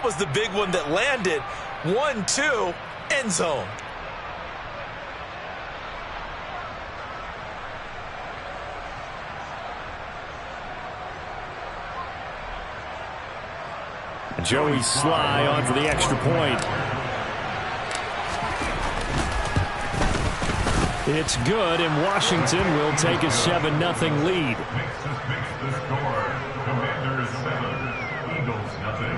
that was the big one that landed. 1-2, end zone. Joey Sly on for the extra point. It's good, and Washington will take a 7-0 lead. Makes the score. Commanders 7, Eagles nothing.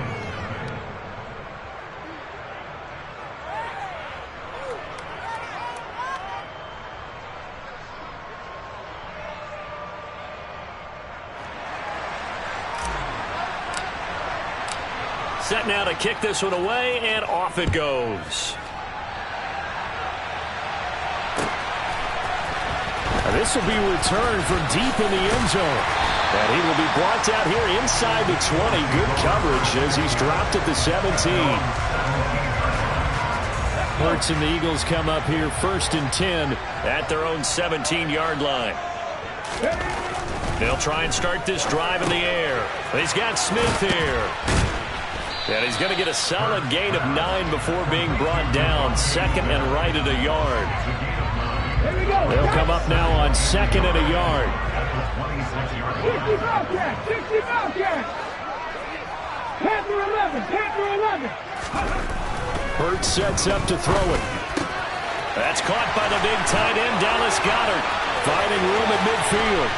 Set now to kick this one away, and off it goes. This will be returned from deep in the end zone. And he will be brought out here inside the 20. Good coverage as he's dropped at the 17. Hurts and the Eagles come up here 1st and 10 at their own 17-yard line. They'll try and start this drive in the air. He's got Smith here. And he's going to get a solid gain of 9 before being brought down. 2nd and right at a yard. They'll come up now on 2nd and a yard. 60 Bobcats! 60 Bobcats! Panther 11! Panther 11! Hurts sets up to throw it. That's caught by the big tight end, Dallas Goedert. Finding room at midfield.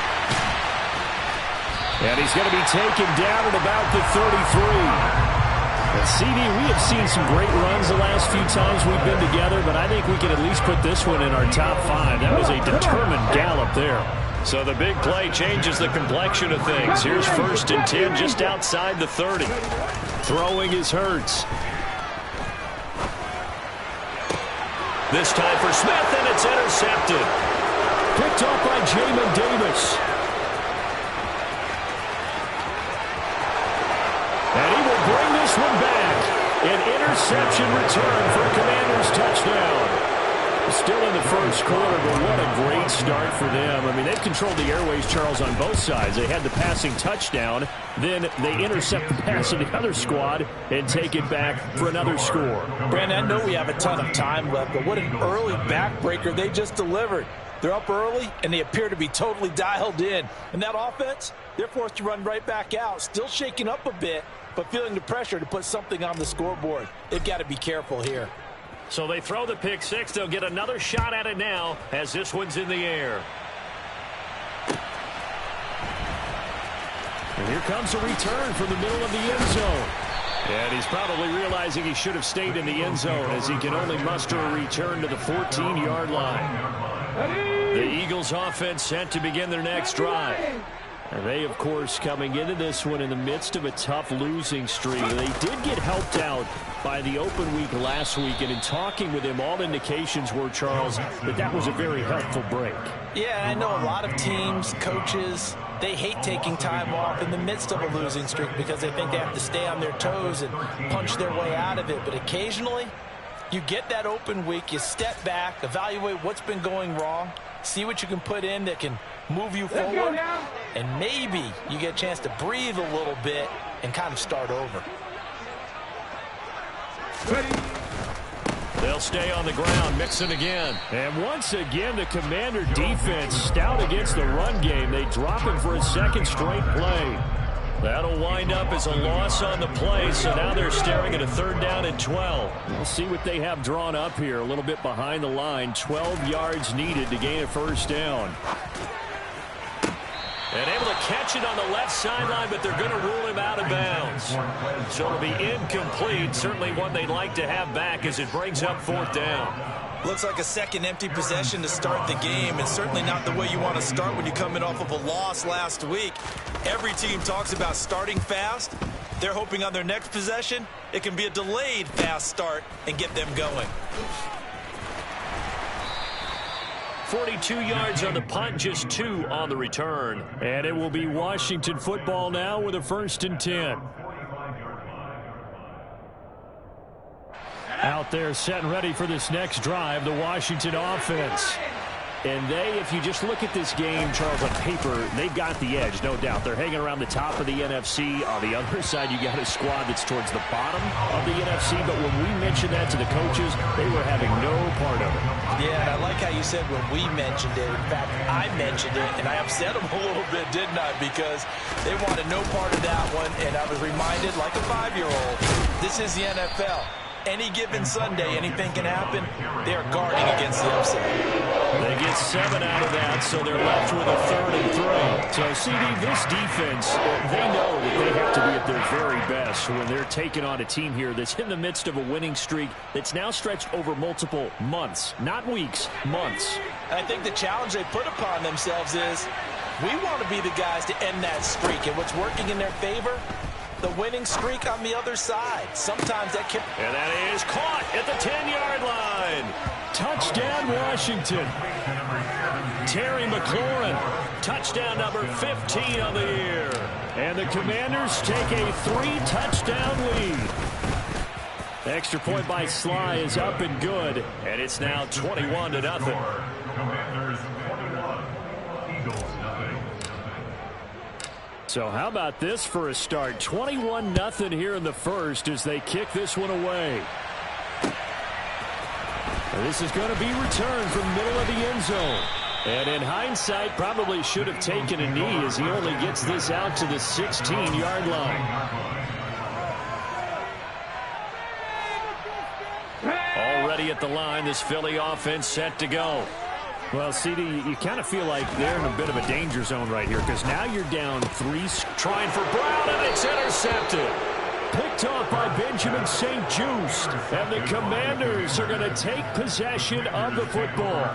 And he's going to be taken down at about the 33. CD, we have seen some great runs the last few times we've been together, but I think we can at least put this one in our top 5. That was a determined gallop there. So the big play changes the complexion of things. Here's 1st and 10 just outside the 30. Throwing is Hurts. This time for Smith, and it's intercepted. Picked off by Jamin Davis. And he will bring this one back. An interception return for a Commanders touchdown. Still in the first quarter, but what a great start for them. I mean, they've controlled the airways, Charles, on both sides. They had the passing touchdown. Then they intercept the pass of the other squad and take it back for another score. Brandon, I know we have a ton of time left, but what an early backbreaker they just delivered. They're up early, and they appear to be totally dialed in. And that offense, they're forced to run right back out, still shaking up a bit, but feeling the pressure to put something on the scoreboard. They've got to be careful here. So they throw the pick six. They'll get another shot at it now as this one's in the air. And here comes a return from the middle of the end zone. And he's probably realizing he should have stayed in the end zone as he can only muster a return to the 14-yard line. The Eagles offense set to begin their next drive. And they, of course, coming into this one in the midst of a tough losing streak. They did get helped out by the open week last week, and in talking with him, all indications were, Charles, that was a very helpful break. Yeah, I know a lot of teams, coaches, they hate taking time off in the midst of a losing streak because they think they have to stay on their toes and punch their way out of it. But occasionally, you get that open week, you step back, evaluate what's been going wrong, see what you can put in that can move you forward, and maybe you get a chance to breathe a little bit and kind of start over. They'll stay on the ground, mixing again. And once again, the Commander defense stout against the run game. They drop him for a second straight play. That'll wind up as a loss on the play, so now they're staring at a 3rd down and 12. We'll see what they have drawn up here, a little bit behind the line. 12 yards needed to gain a 1st down. And able to catch it on the left sideline, but they're going to rule him out of bounds. So it'll be incomplete, certainly one they'd like to have back as it brings up 4th down. Looks like a second empty possession to start the game, and certainly not the way you want to start when you're coming off of a loss last week. Every team talks about starting fast. They're hoping on their next possession, it can be a delayed fast start and get them going. 42 yards on the punt, just 2 on the return. And it will be Washington football now with a 1st and 10. Out there set and ready for this next drive, the Washington offense. And if you just look at this game, Charles, on paper, they've got the edge, no doubt. They're hanging around the top of the NFC. On the other side, you got a squad that's towards the bottom of the NFC. But when we mentioned that to the coaches, they were having no part of it. Yeah, and I like how you said when we mentioned it. In fact, I mentioned it, and I upset them a little bit, didn't I? Because they wanted no part of that one, and I was reminded, like a 5-year-old, this is the NFL. Any given Sunday, anything can happen. They are guarding against the upset. They get 7 out of that, so they're left with a 3rd and 3. So, CD, this defense, they know that they have to be at their very best when they're taking on a team here that's in the midst of a winning streak that's now stretched over multiple months, not weeks, months. I think the challenge they put upon themselves is we want to be the guys to end that streak, and what's working in their favor, the winning streak on the other side. Sometimes that can... And that is caught at the 10-yard line. Touchdown, Washington. Terry McLaurin, touchdown number 15 on the year. And the Commanders take a 3-touchdown lead. The extra point by Sly is up and good, and it's now 21-0. Commanders 21, Eagles nothing. So how about this for a start? 21-0 here in the first as they kick this one away. And this is going to be returned from the middle of the end zone. And in hindsight, probably should have taken a knee as he only gets this out to the 16-yard line. Already at the line, this Philly offense set to go. Well, CD, you kind of feel like they're in a bit of a danger zone right here because now you're down 3. Trying for Brown, and it's intercepted. Picked off by Benjamin St-Juste. And the Commanders are going to take possession of the football.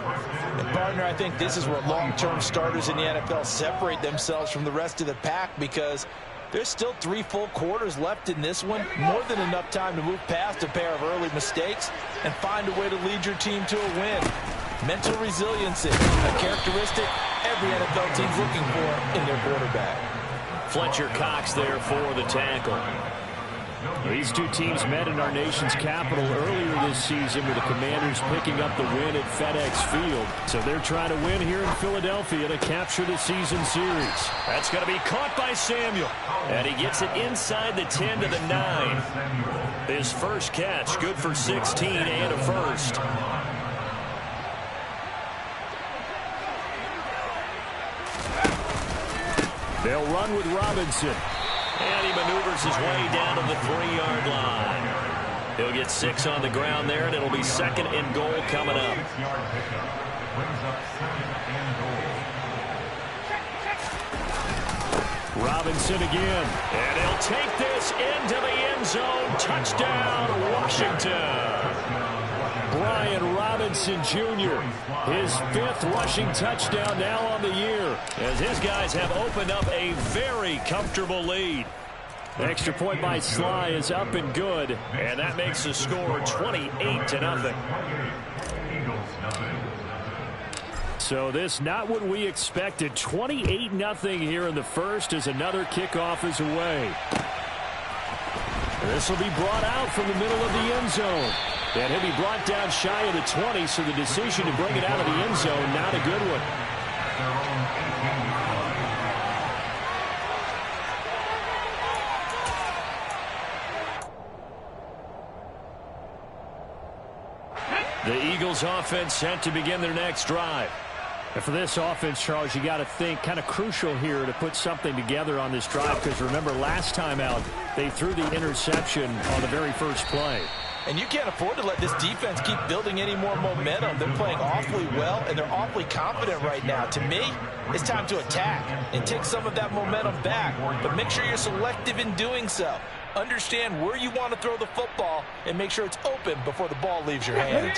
And, partner, I think this is where long-term starters in the NFL separate themselves from the rest of the pack because there's still 3 full quarters left in this one. More than enough time to move past a pair of early mistakes and find a way to lead your team to a win. Mental resiliency, a characteristic every NFL team's looking for in their quarterback. Fletcher Cox there for the tackle. These two teams met in our nation's capital earlier this season with the Commanders picking up the win at FedEx Field. So they're trying to win here in Philadelphia to capture the season series. That's going to be caught by Samuel. And he gets it inside the 10 to the 9. His first catch, good for 16 and a first. They'll run with Robinson. And he maneuvers his way down to the 3-yard line. He'll get 6 on the ground there, and it'll be 2nd and goal coming up. Robinson again. And he'll take this into the end zone. Touchdown, Washington. Brian Robinson Jr., his 5th rushing touchdown now on the year, as his guys have opened up a very comfortable lead. The extra point by Sly is up and good, and that makes the score 28-0. So this not what we expected. 28-0 here in the first as another kickoff is away. This will be brought out from the middle of the end zone. And he'll be brought down shy of the 20, so the decision to bring it out of the end zone, not a good one. The Eagles offense set to begin their next drive. And for this offense, Charles, you got to think kind of crucial here to put something together on this drive because remember last time out they threw the interception on the very first play. And you can't afford to let this defense keep building any more momentum. They're playing awfully well, and they're awfully confident right now. To me, it's time to attack and take some of that momentum back. But make sure you're selective in doing so. Understand where you want to throw the football and make sure it's open before the ball leaves your hands.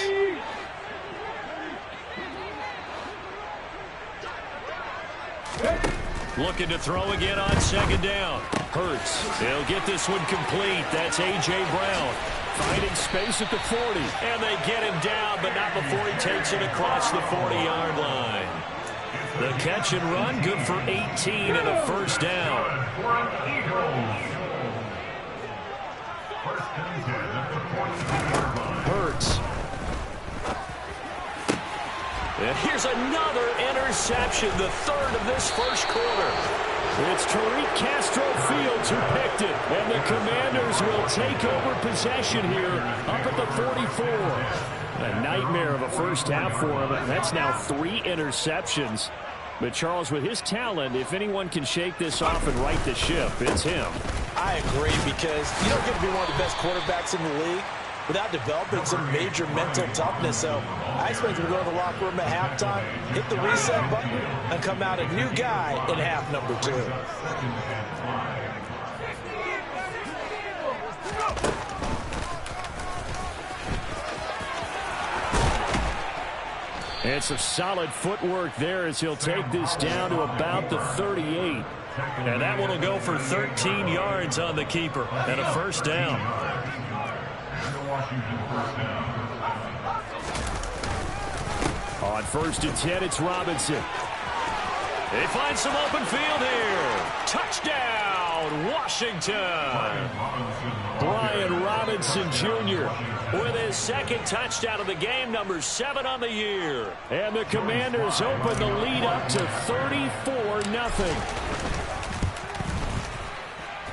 Looking to throw again on 2nd down. Hurts. He'll get this one complete. That's A.J. Brown. Finding space at the 40. And they get him down, but not before he takes it across the 40-yard line. The catch and run, good for 18 and a first down. Hurts. And here's another interception, the third of this first quarter. It's Tariq Castro Fields who picked it, and the Commanders will take over possession here up at the 44. A nightmare of a first half for him. That's now 3 interceptions. But Charles, with his talent, if anyone can shake this off and right the ship, it's him. I agree, because you don't get to be one of the best quarterbacks in the league without developing some major mental toughness. So I expect him to go to the locker room at halftime, hit the reset button, and come out a new guy in half number 2. And some solid footwork there as he'll take this down to about the 38. And that one will go for 13 yards on the keeper and a first down. On 1st and 10, it's Robinson. They find some open field here. Touchdown, Washington. Brian Robinson Jr. with his second touchdown of the game, number 7 on the year. And the Commanders open the lead up to 34-0.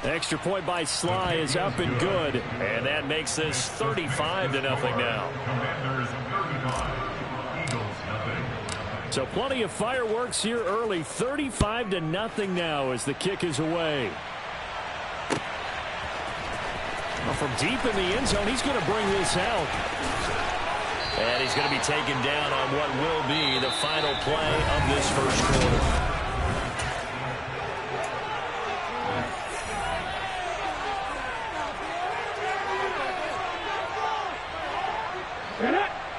Extra point by Sly is up and good. And that makes this 35-0 now. So plenty of fireworks here early. 35-0 now as the kick is away. Well, from deep in the end zone, he's going to bring this out. And he's going to be taken down on what will be the final play of this first quarter.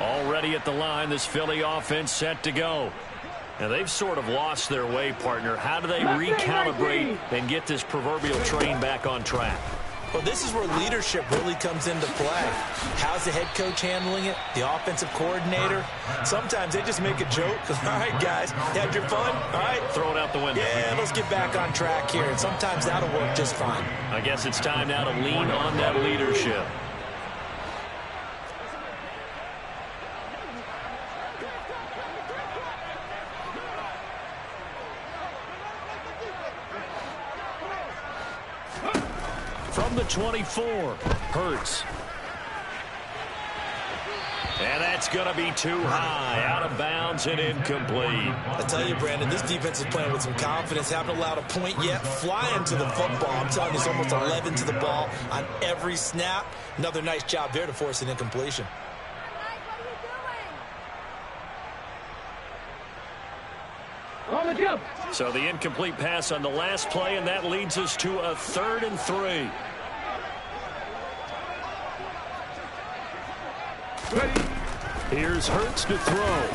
Already at the line, this Philly offense set to go. And they've sort of lost their way, partner. How do they recalibrate and get this proverbial train back on track? Well, this is where leadership really comes into play. How's the head coach handling it? The offensive coordinator? Sometimes they just make a joke. All right, guys, had your fun? All right. Throw it out the window. Yeah, let's get back on track here. And sometimes that'll work just fine. I guess it's time now to lean on that leadership. From the 24, Hurts. And that's going to be too high, out of bounds and incomplete. I tell you, Brandon, this defense is playing with some confidence. Haven't allowed a point yet. Flying to the football. I'm telling you, it's almost 11 to the ball on every snap. Another nice job there to force an incompletion. So the incomplete pass on the last play, and that leads us to a 3rd and 3. Ready. Here's Hurts to throw.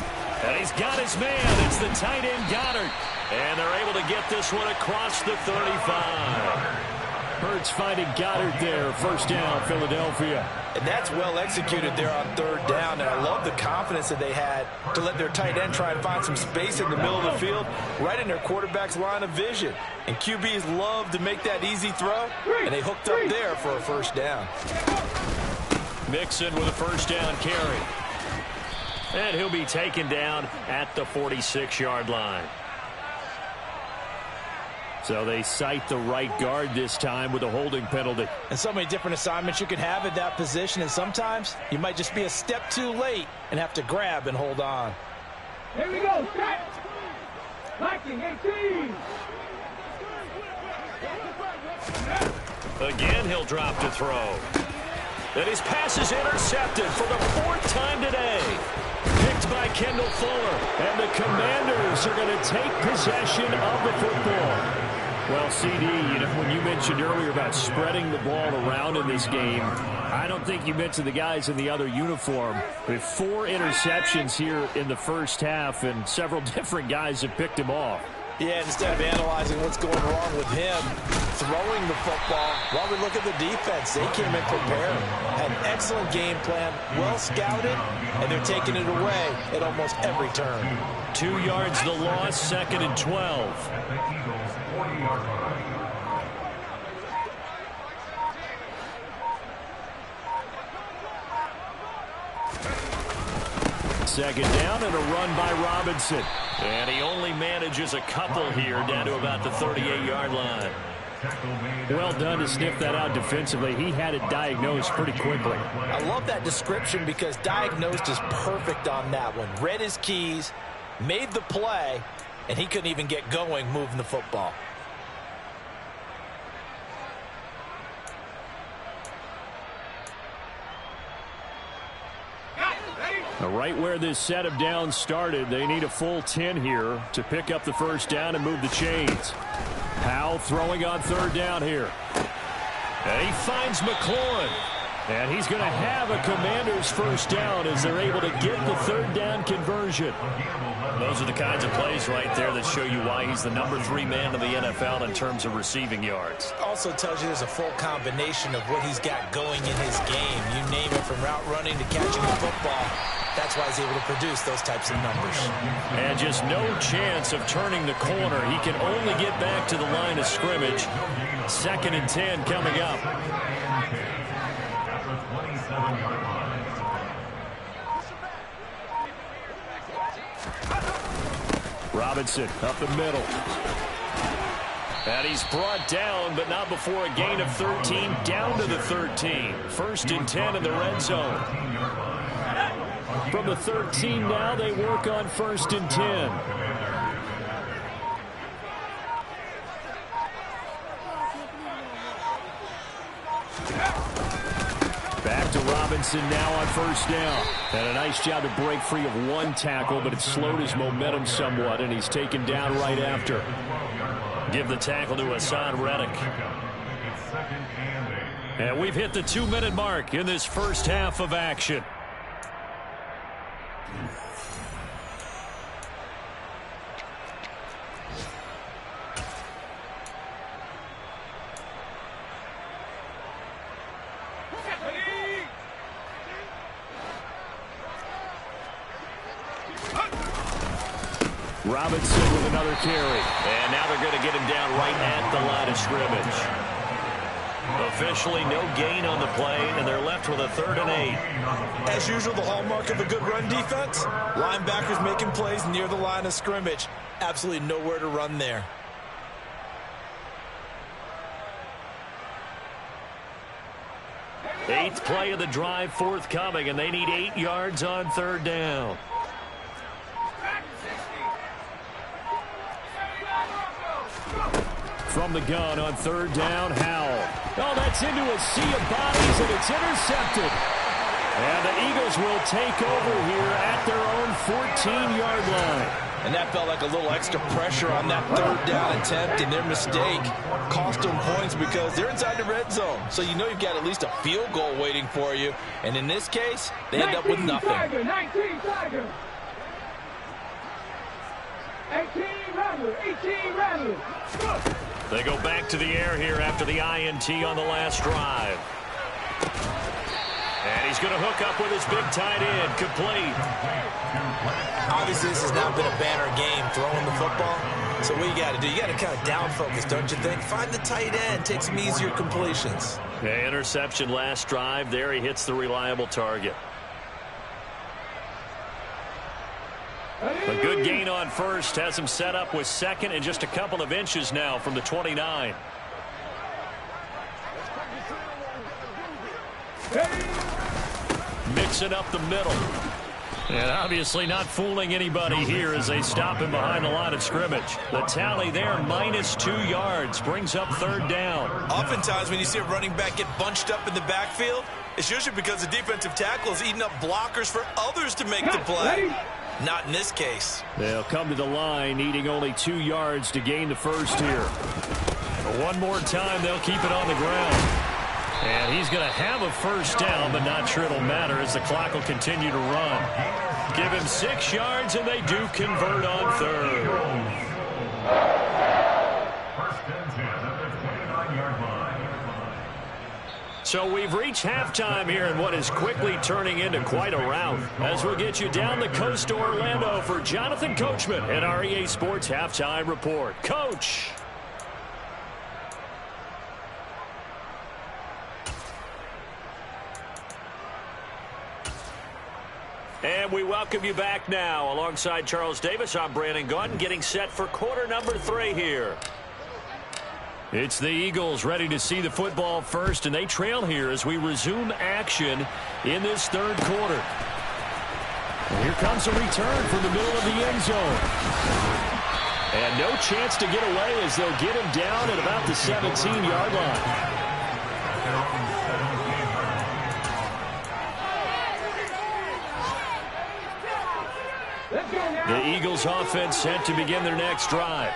And he's got his man. It's the tight end, Goddard. And they're able to get this one across the 35. Hurts finding Goddard there. First down, Philadelphia. And that's well executed there on 3rd down. And I love the confidence that they had to let their tight end try and find some space in the middle of the field, right in their quarterback's line of vision. And QBs love to make that easy throw, and they hooked up there for a first down. Mixon with a first down carry. And he'll be taken down at the 46-yard line. So they cite the right guard this time with a holding penalty. And so many different assignments you can have at that position, and sometimes you might just be a step too late and have to grab and hold on. Here we go, set. Liking 18. Again, he'll drop to throw. And his pass is intercepted for the 4th time today. Picked by Kendall Fuller. And the Commanders are going to take possession of the football. Well, CD, when you mentioned earlier about spreading the ball around in this game, I don't think you mentioned the guys in the other uniform. With 4 interceptions here in the first half, and several different guys have picked him off. Yeah, instead of analyzing what's going wrong with him throwing the football, while we look at the defense, they came in prepared. Had an excellent game plan, well scouted, and they're taking it away at almost every turn. 2 yards the loss, 2nd and 12. second down and a run by Robinson. And he only manages a couple here down to about the 38-yard line. Well done to sniff that out defensively. He had it diagnosed pretty quickly. I love that description because diagnosed is perfect on that one. Read his keys, made the play, and he couldn't even get going moving the football. Right where this set of downs started, they need a full 10 here to pick up the first down and move the chains. Powell throwing on third down here. And he finds McLaurin. And he's going to have a Commanders first down as they're able to get the third down conversion. Those are the kinds of plays right there that show you why he's the number 3 man in the NFL in terms of receiving yards. Also tells you there's a full combination of what he's got going in his game. You name it, from route running to catching the football. That's why he's able to produce those types of numbers. And just no chance of turning the corner. He can only get back to the line of scrimmage. 2nd and 10 coming up. Robinson up the middle. And he's brought down, but not before a gain of 13, down to the 13. 1st and 10 in the red zone. From the 13 now, they work on 1st and 10. Back to Robinson now on 1st down. And a nice job to break free of one tackle, but it slowed his momentum somewhat, and he's taken down right after. Give the tackle to Hassan Reddick. And we've hit the 2-minute mark in this first half of action. Robinson with another carry. And now they're going to get him down right at the line of scrimmage. Officially no gain on the play, and they're left with a 3rd and 8. As usual, the hallmark of a good run defense, linebackers making plays near the line of scrimmage. Absolutely nowhere to run there. Eighth play of the drive forthcoming, and they need 8 yards on 3rd down. From the gun on 3rd down, Howell. Oh, that's into a sea of bodies, and it's intercepted. And the Eagles will take over here at their own 14-yard line. And that felt like a little extra pressure on that 3rd down attempt, and their mistake cost them points because they're inside the red zone. So you know you've got at least a field goal waiting for you. And in this case, they end up with nothing. 19 Tiger. 18 Rattler. They go back to the air here after the INT on the last drive. And he's going to hook up with his big tight end, complete. Obviously, this has not been a banner game throwing the football. So what you got to do, you got to kind of down focus, don't you think? Find the tight end, take some easier completions. Yeah, interception last drive. There he hits the reliable target. A good gain on 1st has him set up with 2nd and just a couple of inches now from the 29. Mixing up the middle. And obviously not fooling anybody here as they stop him behind the line of scrimmage. The tally there, -2 yards, brings up 3rd down. Oftentimes when you see a running back get bunched up in the backfield, it's usually because the defensive tackle is eating up blockers for others to make the play. Not in this case. They'll come to the line, needing only 2 yards to gain the first here. One more time, they'll keep it on the ground. And he's going to have a first down, but not sure it'll matter as the clock will continue to run. Give him 6 yards, and they do convert on 3rd. First and 10 at the 29-yard line. So we've reached halftime here in what is quickly turning into quite a rout. As we'll get you down the coast to Orlando for Jonathan Coachman at our EA Sports Halftime Report. Coach. And And we welcome you back now. Alongside Charles Davis, I'm Brandon Gaudin, getting set for quarter number 3 here. It's the Eagles ready to see the football first, and they trail here as we resume action in this third quarter. And here comes a return from the middle of the end zone. And no chance to get away as they'll get him down at about the 17-yard line. The Eagles offense set to begin their next drive.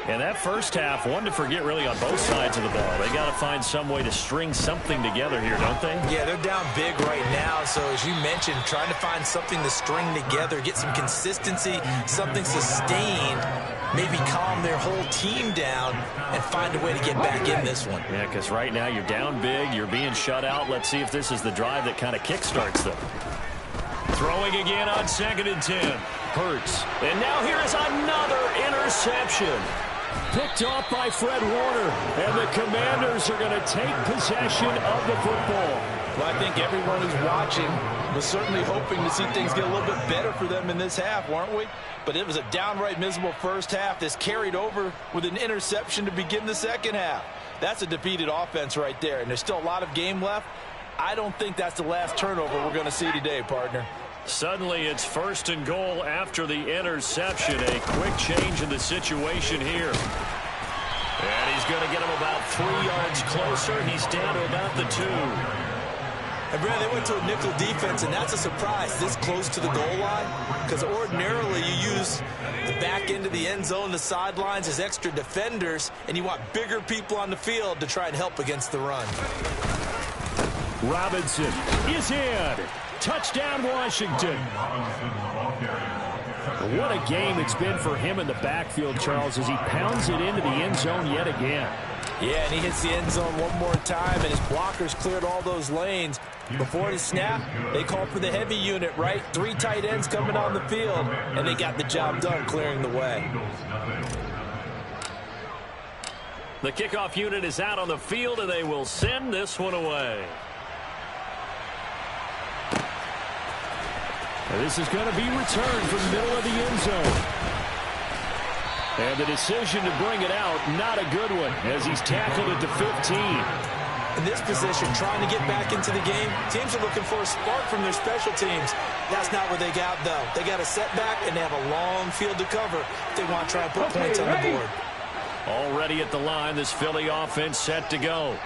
And that first half, one to forget really on both sides of the ball. They got to find some way to string something together here, don't they? Yeah, they're down big right now. So as you mentioned, trying to find something to string together, get some consistency, something sustained, maybe calm their whole team down and find a way to get back in this one. Yeah, because right now you're down big, you're being shut out. Let's see if this is the drive that kind of kickstarts them. Throwing again on 2nd and 10. Hurts. And now here is another interception. Picked off by Fred Warner. And the Commanders are going to take possession of the football. Well, I think everyone who's watching was certainly hoping to see things get a little bit better for them in this half, weren't we? But it was a downright miserable first half that's carried over with an interception to begin the second half. That's a defeated offense right there, and there's still a lot of game left. I don't think that's the last turnover we're going to see today, partner. Suddenly it's 1st and goal after the interception. A quick change in the situation here. And he's going to get him about 3 yards closer. He's down to about the 2. And Brad, they went to a nickel defense, and that's a surprise this close to the goal line, because ordinarily you use the back end of the end zone, the sidelines as extra defenders, and you want bigger people on the field to try and help against the run. Robinson is in. Touchdown, Washington. What a game it's been for him in the backfield, Charles, as he pounds it into the end zone yet again. Yeah, and he hits the end zone one more time, and his blockers cleared all those lanes. Before the snap, they called for the heavy unit, right? 3 tight ends coming on the field, and they got the job done clearing the way. The kickoff unit is out on the field, and they will send this one away. This is going to be returned from the middle of the end zone. And the decision to bring it out, not a good one, as he's tackled at the 15. In this position, trying to get back into the game, teams are looking for a spark from their special teams. That's not what they got, though. They got a setback, and they have a long field to cover if they want to try and put points on the board. Already at the line, this Philly offense set to go.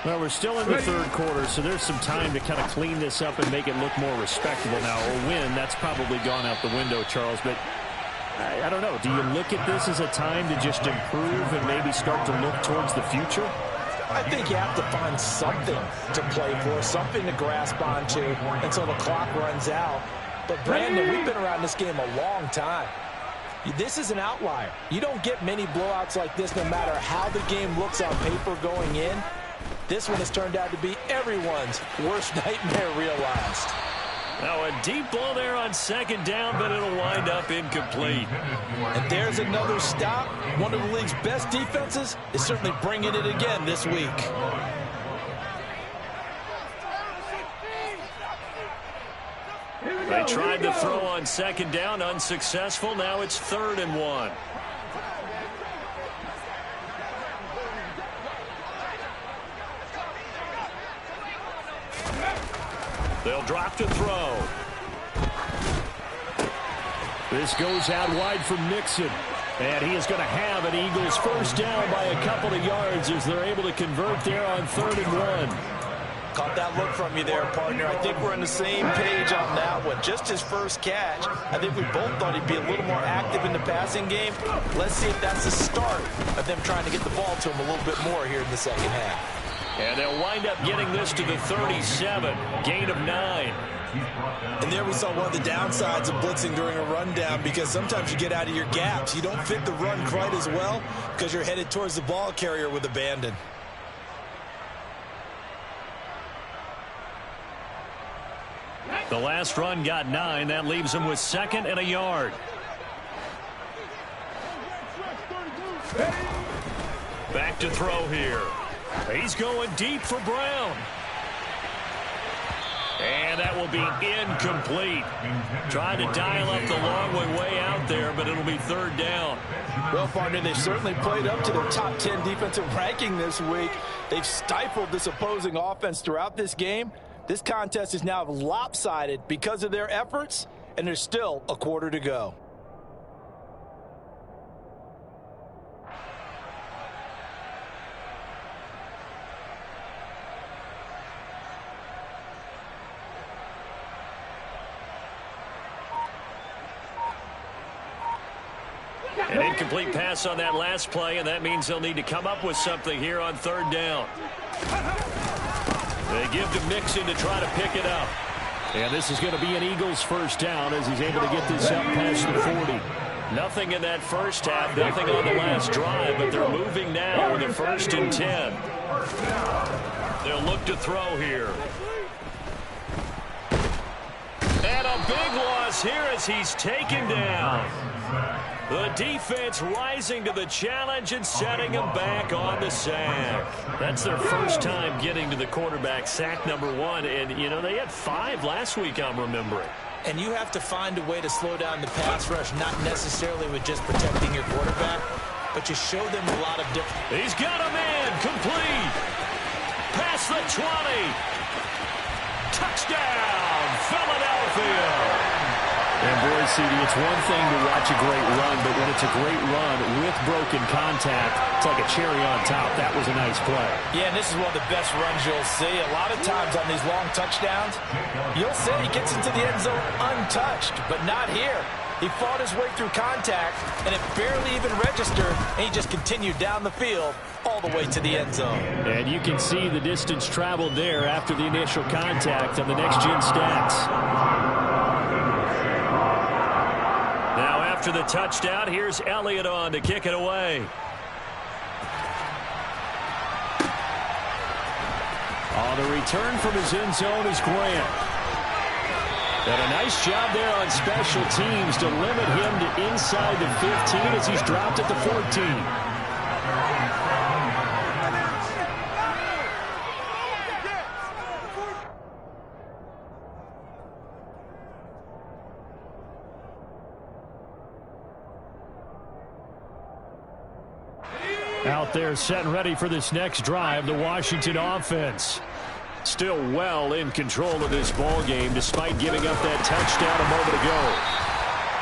Well, we're still in the third quarter, so there's some time to kind of clean this up and make it look more respectable now. Or win, that's probably gone out the window, Charles. But I don't know. Do you look at this as a time to just improve and maybe start to look towards the future? I think you have to find something to play for, something to grasp onto until the clock runs out. But, Brandon, we've been around this game a long time. This is an outlier. You don't get many blowouts like this no matter how the game looks on paper going in. This one has turned out to be everyone's worst nightmare realized. Now a deep ball there on 2nd down, but it'll wind up incomplete. And there's another stop. One of the league's best defenses is certainly bringing it again this week. They tried to throw on 2nd down, unsuccessful. Now it's 3rd and 1. They'll drop to throw. This goes out wide from Mixon. And he is going to have an Eagles first down by a couple of yards as they're able to convert there on 3rd and 1. Caught that look from you there, partner. I think we're on the same page on that one. Just his first catch. I think we both thought he'd be a little more active in the passing game. Let's see if that's the start of them trying to get the ball to him a little bit more here in the second half. And they'll wind up getting this to the 37. Gain of 9. And there we saw one of the downsides of blitzing during a rundown, because sometimes you get out of your gaps. You don't fit the run quite as well because you're headed towards the ball carrier with abandon. The last run got 9. That leaves them with 2nd and a yard. Back to throw here. He's going deep for Brown. And that will be incomplete. Trying to dial up the long way out there, but it'll be third down. Well, partner, they've certainly played up to their top 10 defensive ranking this week. They've stifled this opposing offense throughout this game. This contest is now lopsided because of their efforts, and there's still a quarter to go. An incomplete pass on that last play, and that means they'll need to come up with something here on third down. They give to Mixon to try to pick it up. And this is going to be an Eagles first down as he's able to get this up past the 40. Nothing in that first half, nothing on the last drive, but they're moving now with a 1st and 10. They'll look to throw here. And a big loss here as he's taken down. The defense rising to the challenge and setting him back on the sack. That's their first time getting to the quarterback, sack number 1. And, you know, they had 5 last week, I'm remembering. And you have to find a way to slow down the pass rush, not necessarily with just protecting your quarterback, but you show them a lot of different. He's got a man complete. Past the 20. Touchdown, Philadelphia. And boy, CD, it's one thing to watch a great run, but when it's a great run with broken contact, it's like a cherry on top. That was a nice play. Yeah, and this is one of the best runs you'll see. A lot of times on these long touchdowns, you'll see he gets into the end zone untouched, but not here. He fought his way through contact, and it barely even registered, and he just continued down the field all the way to the end zone. And you can see the distance traveled there after the initial contact on the next-gen stats. Now after the touchdown, here's Elliott on to kick it away. On the return from his end zone is Grant. And a nice job there on special teams to limit him to inside the 15 as he's dropped at the 14. Out there set and ready for this next drive, the Washington offense. Still well in control of this ball game despite giving up that touchdown a moment ago.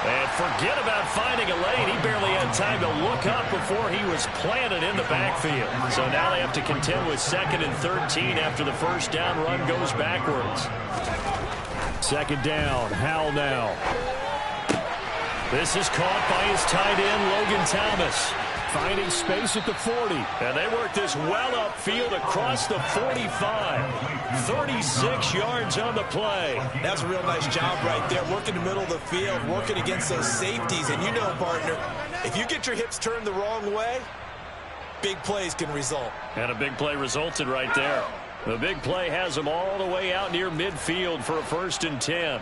And forget about finding a lane. He barely had time to look up before he was planted in the backfield. So now they have to contend with 2nd and 13 after the first down run goes backwards. 2nd down, Howell now. This is caught by his tight end, Logan Thomas. Finding space at the 40. And they work this well upfield across the 45. 36 yards on the play. That's a real nice job right there. Working the middle of the field, working against those safeties. And you know, partner, if you get your hips turned the wrong way, big plays can result. And a big play resulted right there. The big play has them all the way out near midfield for a 1st and 10.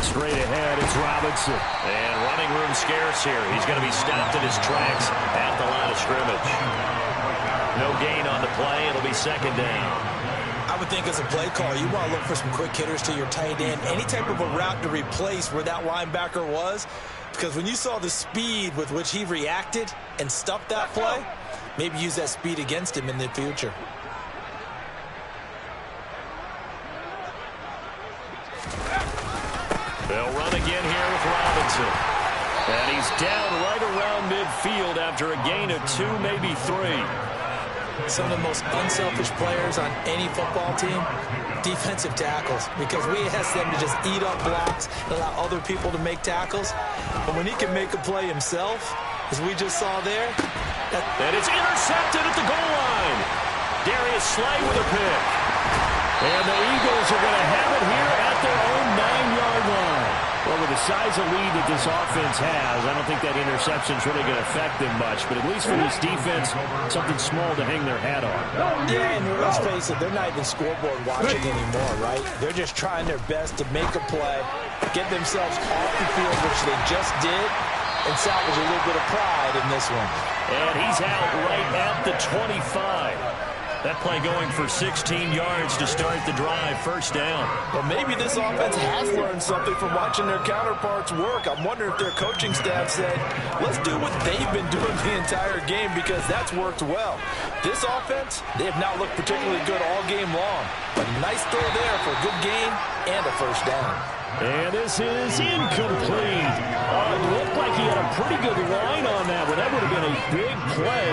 Straight ahead, it's Robinson. And running room scarce here. He's going to be stopped in his tracks at the line of scrimmage. No gain on the play. It'll be 2nd down. I would think as a play call, you want to look for some quick hitters to your tight end. Any type of a route to replace where that linebacker was. Because when you saw the speed with which he reacted and stuffed that play, maybe use that speed against him in the future. They'll run again here with Robinson. And he's down right around midfield after a gain of 2, maybe 3. Some of the most unselfish players on any football team, defensive tackles, because we ask them to just eat up blocks and allow other people to make tackles. But when he can make a play himself, as we just saw there. And it's intercepted at the goal line. Darius Slay with a pick. And the Eagles are going to have it here at their own 9-yard line. Well, with the size of lead that this offense has, I don't think that interception is really going to affect them much. But at least for this defense, something small to hang their hat on. Yeah, and let's face it, they're not even scoreboard watching anymore, right? They're just trying their best to make a play, get themselves off the field, which they just did, and salvage a little bit of pride in this one. And he's out right at the 25. That play going for 16 yards to start the drive, first down. Well, maybe this offense has learned something from watching their counterparts work. I'm wondering if their coaching staff said, let's do what they've been doing the entire game because that's worked well. This offense, they have not looked particularly good all game long. But nice throw there for a good gain and a first down. And this is incomplete. It looked like he had a pretty good line on that one. That would have been a big play,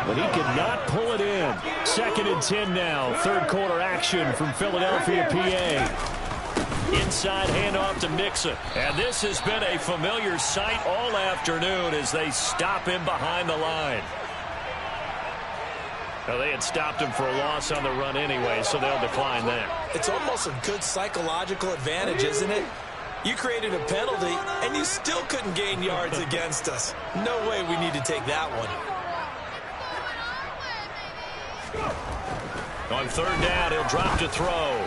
but he could not pull it in. 2nd and 10 now. Third quarter action from Philadelphia, PA. Inside handoff to Mixon. And this has been a familiar sight all afternoon as they stop him behind the line. Well, they had stopped him for a loss on the run anyway, so they'll decline that. It's almost a good psychological advantage, isn't it? You created a penalty, and you still couldn't gain yards against us. No way we need to take that one. On 3rd down, he'll drop to throw.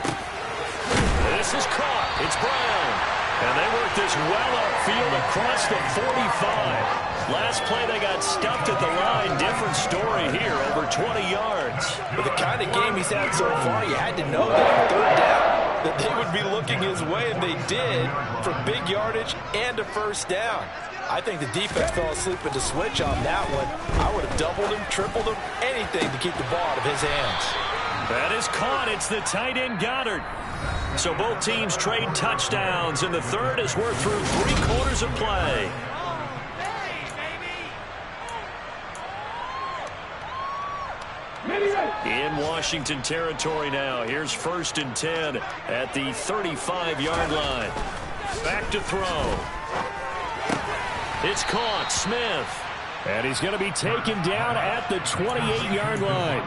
This is caught. It's Brown. And they work this well upfield across the 45. Last play, they got stuffed at the line. Different story here, over 20 yards. With the kind of game he's had so far, you had to know that on 3rd down that they would be looking his way, and they did, for big yardage and a first down. I think the defense fell asleep at the switch on that one. I would have doubled him, tripled him, anything to keep the ball out of his hands. That is caught. It's the tight end Goddard. So both teams trade touchdowns, and the third as we're through 3/4 of play. In Washington territory now. Here's 1st and 10 at the 35-yard line. Back to throw. It's caught. Smith. And he's going to be taken down at the 28-yard line.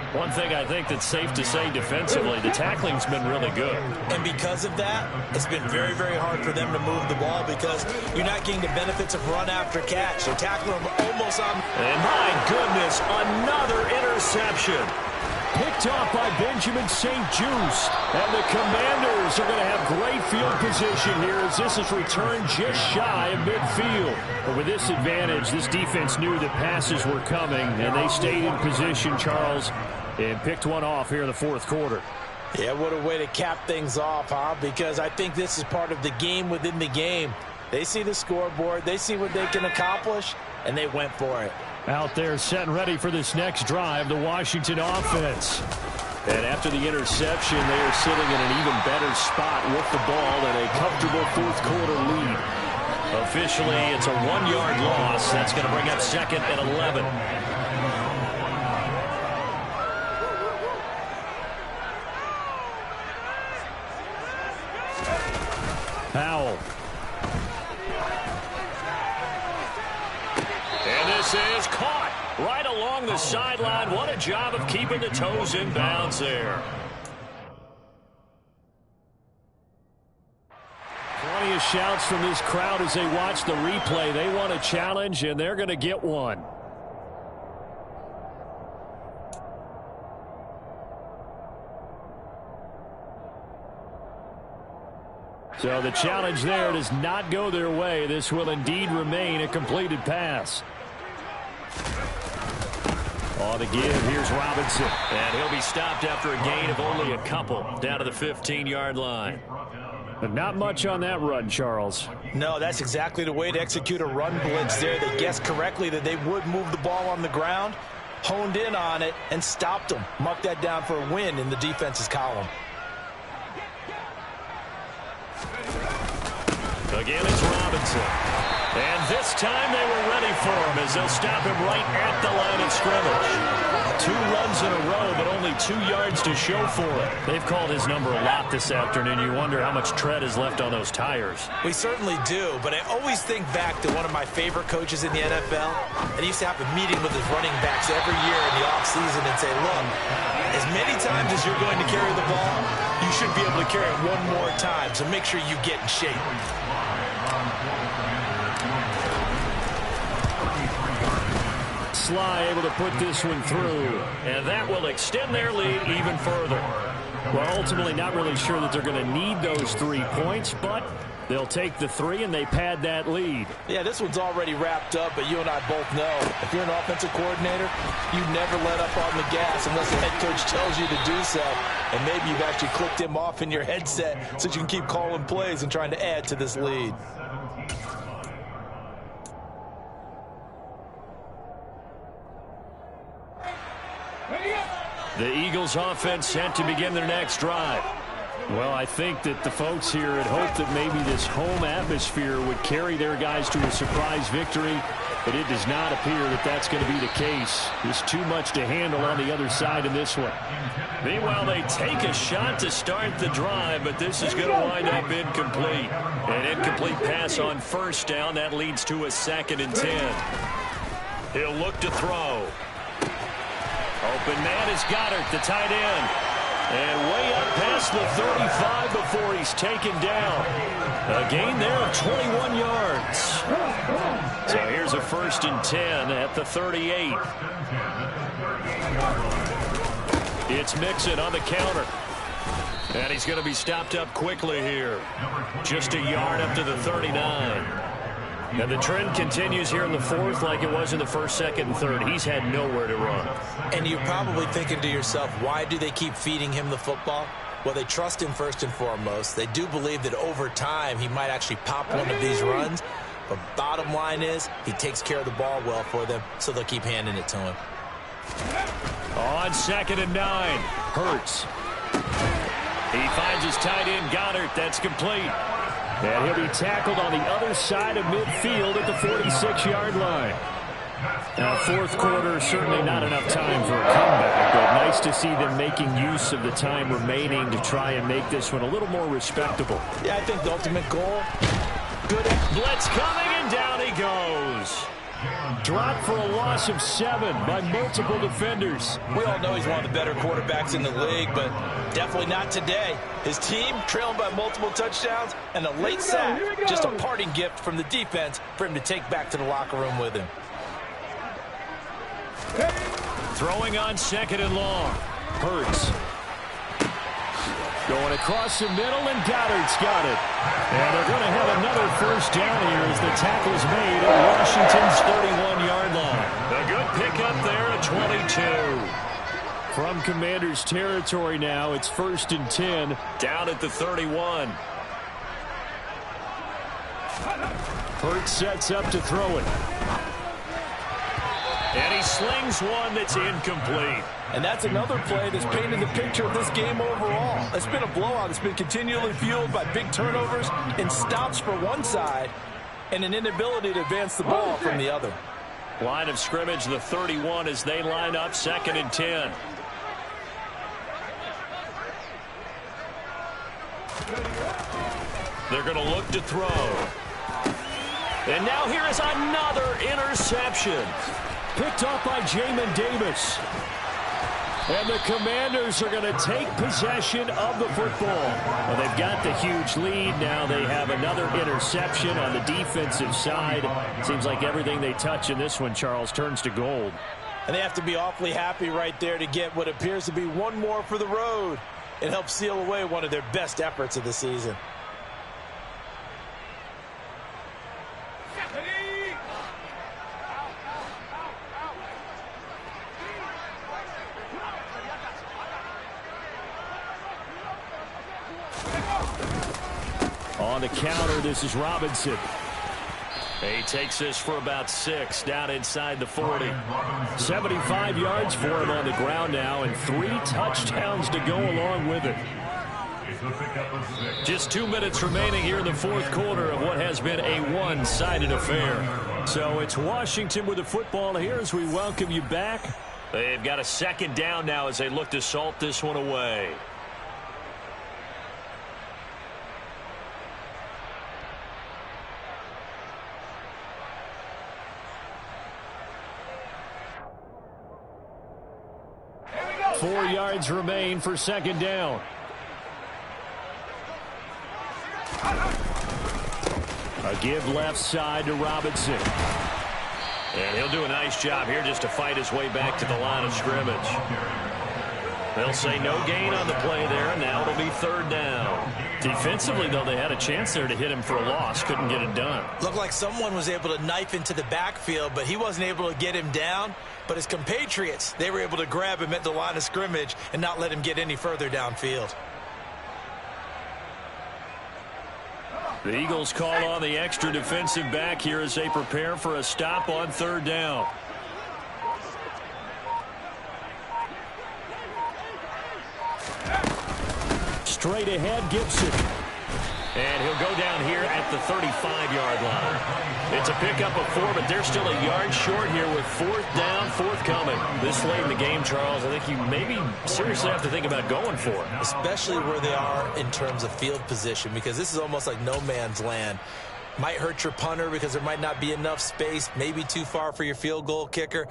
One thing I think that's safe to say defensively, the tackling's been really good. And because of that, it's been very, very hard for them to move the ball because you're not getting the benefits of run after catch. They're tackling them almost on. And my goodness, another interception. Picked off by Benjamin St-Juste. And the Commanders are going to have great field position here as this is returned just shy of midfield. But with this advantage, this defense knew that passes were coming, and they stayed in position, Charles, and picked one off here in the 4th quarter. Yeah, what a way to cap things off, huh? Because I think this is part of the game within the game. They see the scoreboard, they see what they can accomplish, and they went for it. Out there set and ready for this next drive, the Washington offense. And after the interception, they are sitting in an even better spot with the ball and a comfortable 4th quarter lead. Officially, it's a 1-yard loss. That's going to bring up 2nd and 11. Powell. And this is caught right along the sideline. What a job of keeping the toes in bounds there. Plenty of shouts from this crowd as they watch the replay. They want a challenge, and they're going to get one. So the challenge there does not go their way. This will indeed remain a completed pass. On the give, here's Robinson. And he'll be stopped after a gain of only a couple down to the 15-yard line. But not much on that run, Charles. No, that's exactly the way to execute a run blitz there. They guessed correctly that they would move the ball on the ground, honed in on it, and stopped them. Mark that down for a win in the defense's column. Again, it's Robinson. And this time they were ready for him as they'll stop him right at the line of scrimmage. 2 runs in a row, but only 2 yards to show for it. They've called his number a lot this afternoon. You wonder how much tread is left on those tires. We certainly do, but I always think back to one of my favorite coaches in the NFL, and he used to have a meeting with his running backs every year in the offseason and say, look, as many times as you're going to carry the ball, you should be able to carry it one more time, so make sure you get in shape. Sly able to put this one through. And that will extend their lead even further. Well, ultimately not really sure that they're going to need those 3 points, but they'll take the 3 and they pad that lead. Yeah, this one's already wrapped up, but you and I both know if you're an offensive coordinator, you never let up on the gas unless the head coach tells you to do so. And maybe you've actually clicked him off in your headset so you can keep calling plays and trying to add to this lead. The Eagles offense set to begin their next drive. Well, I think that the folks here had hoped that maybe this home atmosphere would carry their guys to a surprise victory, but it does not appear that that's going to be the case. There's too much to handle on the other side in this one. Meanwhile, they take a shot to start the drive, but this is going to wind up incomplete. An incomplete pass on first down. That leads to a 2nd and 10. He'll look to throw. Open man is Goddard, the tight end. And way up past the 35 before he's taken down. A gain there of 21 yards. So here's a 1st and 10 at the 38. It's Mixon on the counter. And he's going to be stopped up quickly here. Just a yard up to the 39. And the trend continues here in the 4th like it was in the 1st, 2nd, and 3rd. He's had nowhere to run. And you're probably thinking to yourself, why do they keep feeding him the football? Well, they trust him first and foremost. They do believe that over time he might actually pop one of these runs. But bottom line is he takes care of the ball well for them, so they'll keep handing it to him. On 2nd and 9, Hurts. He finds his tight end, Goddard. That's complete. And he'll be tackled on the other side of midfield at the 46-yard line. Now, 4th quarter, certainly not enough time for a comeback, but nice to see them making use of the time remaining to try and make this one a little more respectable. Yeah, I think the ultimate goal, good. Blitz coming, and down he goes. Dropped for a loss of 7 by multiple defenders. We all know he's one of the better quarterbacks in the league, but definitely not today. His team trailing by multiple touchdowns and a late sack. Just a parting gift from the defense for him to take back to the locker room with him. Throwing on 2nd and long. Hurts. Going across the middle, and Goddard's got it. And they're going to have another 1st down here as the tackle's made at Washington's 31-yard line. A good pickup there at 22. From Commanders territory now, it's 1st and 10. Down at the 31. Hurts sets up to throw it. And he slings one that's incomplete. And that's another play that's painted the picture of this game overall. It's been a blowout. It's been continually fueled by big turnovers and stops for one side and an inability to advance the ball from the other. Line of scrimmage, the 31 as they line up 2nd and 10. They're going to look to throw. And now here is another interception. Picked up by Jamin Davis. And the Commanders are going to take possession of the football. Well, they've got the huge lead. Now they have another interception on the defensive side. Seems like everything they touch in this one, Charles, turns to gold. And they have to be awfully happy right there to get what appears to be one more for the road. It helps seal away one of their best efforts of the season. On the counter, this is Robinson. He takes this for about 6 down inside the 40. 75 yards for him on the ground now, and 3 touchdowns to go along with it. Just 2 minutes remaining here in the 4th quarter of what has been a one-sided affair. So it's Washington with the football here as we welcome you back. They've got a 2nd down now as they look to salt this one away. Four yards remain for 2nd down. A give left side to Robinson. And he'll do a nice job here just to fight his way back to the line of scrimmage. They'll say no gain on the play there. Now it'll be third down. Defensively, though, they had a chance there to hit him for a loss. Couldn't get it done. Looked like someone was able to knife into the backfield, but he wasn't able to get him down. But his compatriots, they were able to grab him at the line of scrimmage and not let him get any further downfield. The Eagles call on the extra defensive back here as they prepare for a stop on third down. Straight ahead, Gibson. And he'll go down here at the 35-yard line. It's a pickup of 4, but they're still a yard short here with fourth down, forthcoming. This late in the game, Charles, I think you maybe seriously have to think about going for it. Especially where they are in terms of field position, because this is almost like no man's land. Might hurt your punter because there might not be enough space, maybe too far for your field goal kicker.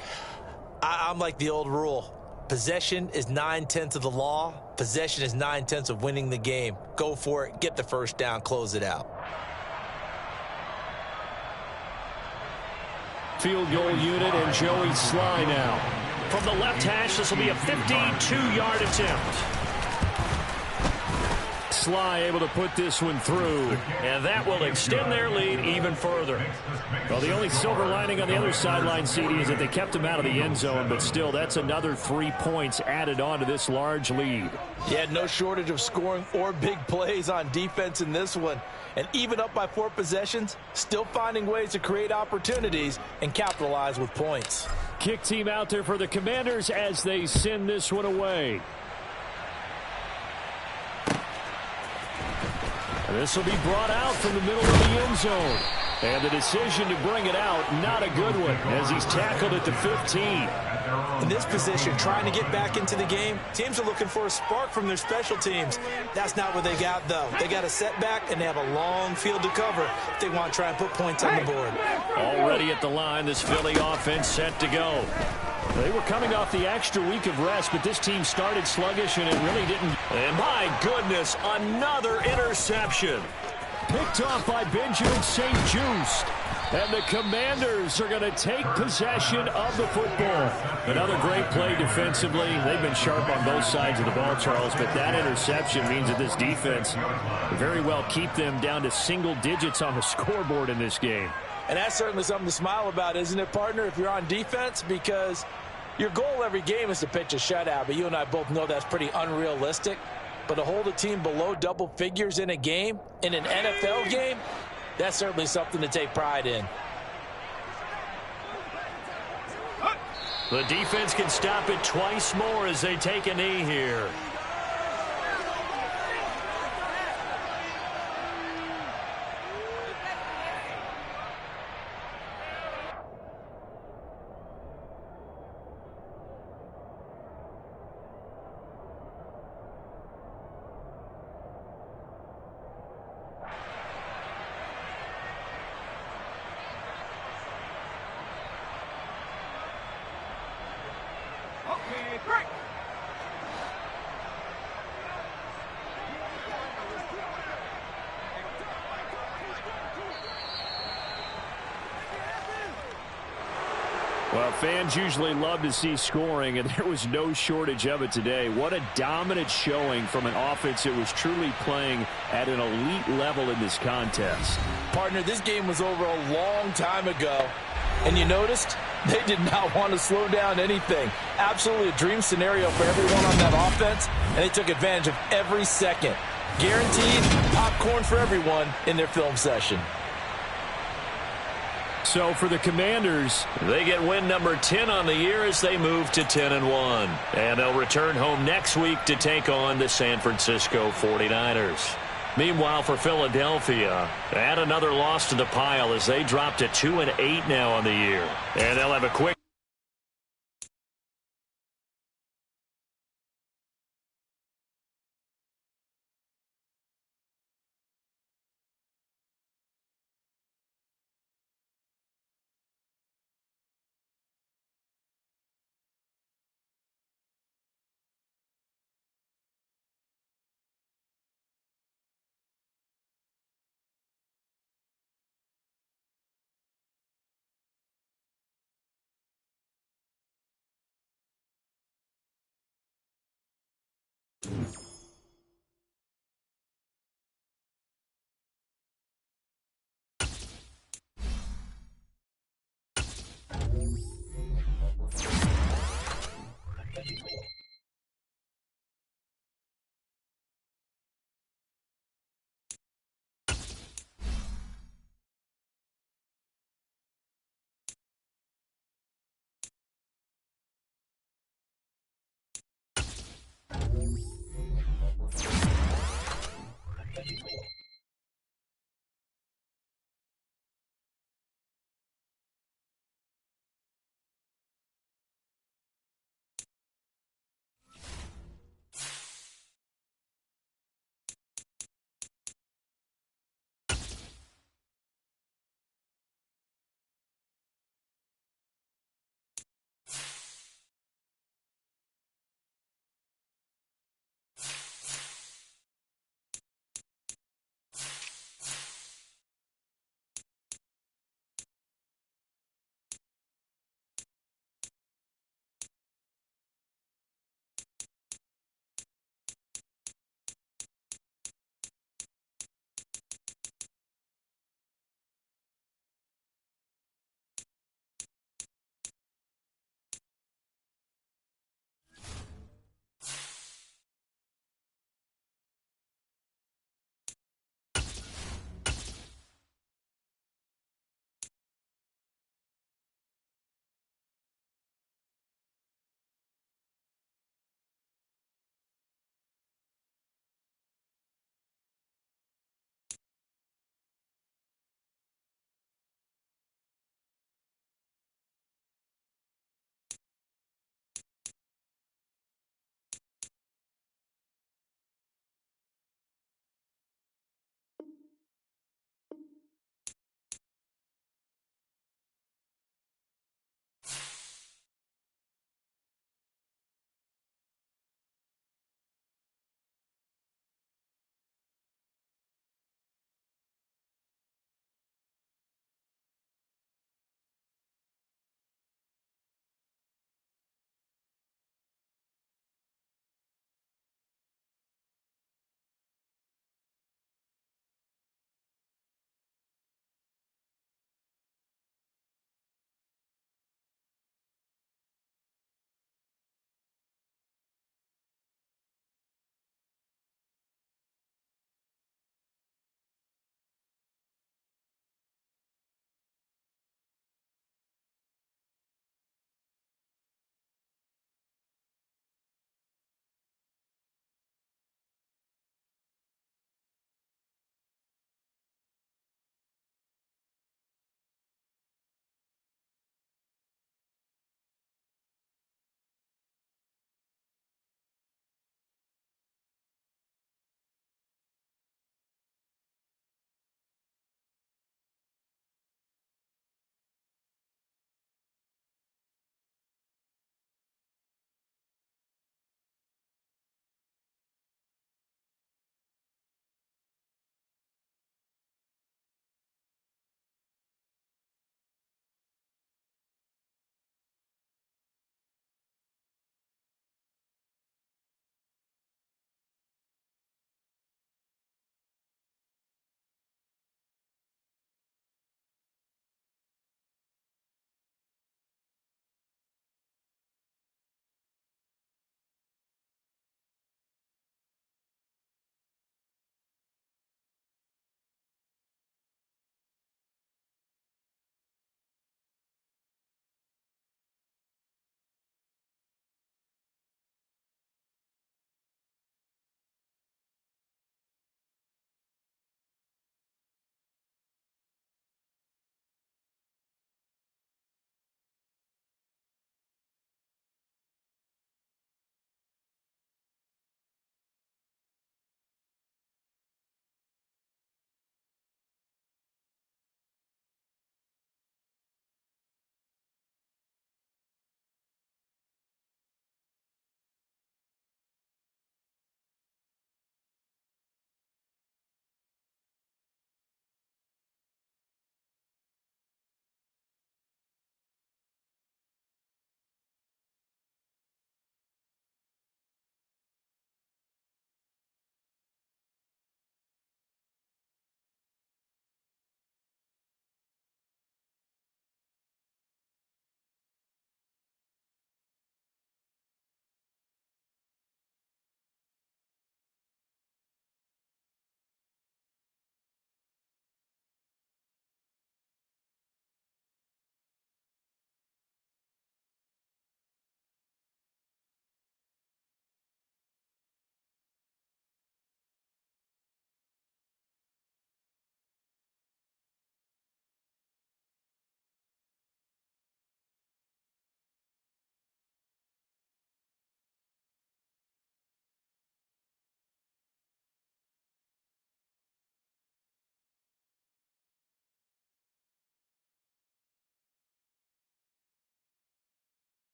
I'm like the old rule. Possession is 9/10 of the law. Possession is 9/10 of winning the game. Go for it. Get the first down. Close it out. Field goal unit and Joey Sly now. From the left hash, this will be a 52-yard attempt. Sly able to put this one through. And that will extend their lead even further. Well, the only silver lining on the other sideline, CD, is that they kept him out of the end zone, but still, that's another 3 points added on to this large lead. Yeah, no shortage of scoring or big plays on defense in this one. And even up by 4 possessions, still finding ways to create opportunities and capitalize with points. Kick team out there for the Commanders as they send this one away. And this will be brought out from the middle of the end zone. And the decision to bring it out, not a good one, as he's tackled at the 15. In this position, trying to get back into the game, teams are looking for a spark from their special teams. That's not what they got, though. They got a setback, and they have a long field to cover if they want to try and put points on the board. Already at the line, this Philly offense set to go. They were coming off the extra week of rest, but this team started sluggish, and it really didn't. And my goodness, another interception. Picked off by Benjamin St. Juste. And the Commanders are going to take possession of the football. Another great play defensively. They've been sharp on both sides of the ball, Charles, but that interception means that this defense very well keep them down to single digits on the scoreboard in this game. And that's certainly something to smile about, isn't it, partner, if you're on defense? Because your goal every game is to pitch a shutout, but you and I both know that's pretty unrealistic. But to hold a team below double figures in a game, in an NFL game, that's certainly something to take pride in. The defense can stop it twice more as they take a knee here. Well, fans usually love to see scoring, and there was no shortage of it today. What a dominant showing from an offense that was truly playing at an elite level in this contest. Partner, this game was over a long time ago, and you noticed they did not want to slow down anything. Absolutely a dream scenario for everyone on that offense, and they took advantage of every second. Guaranteed popcorn for everyone in their film session. So for the Commanders, they get win number 10 on the year as they move to 10-1. And they'll return home next week to take on the San Francisco 49ers. Meanwhile, for Philadelphia, add another loss to the pile as they drop to 2-8 now on the year. And they'll have a quick seven.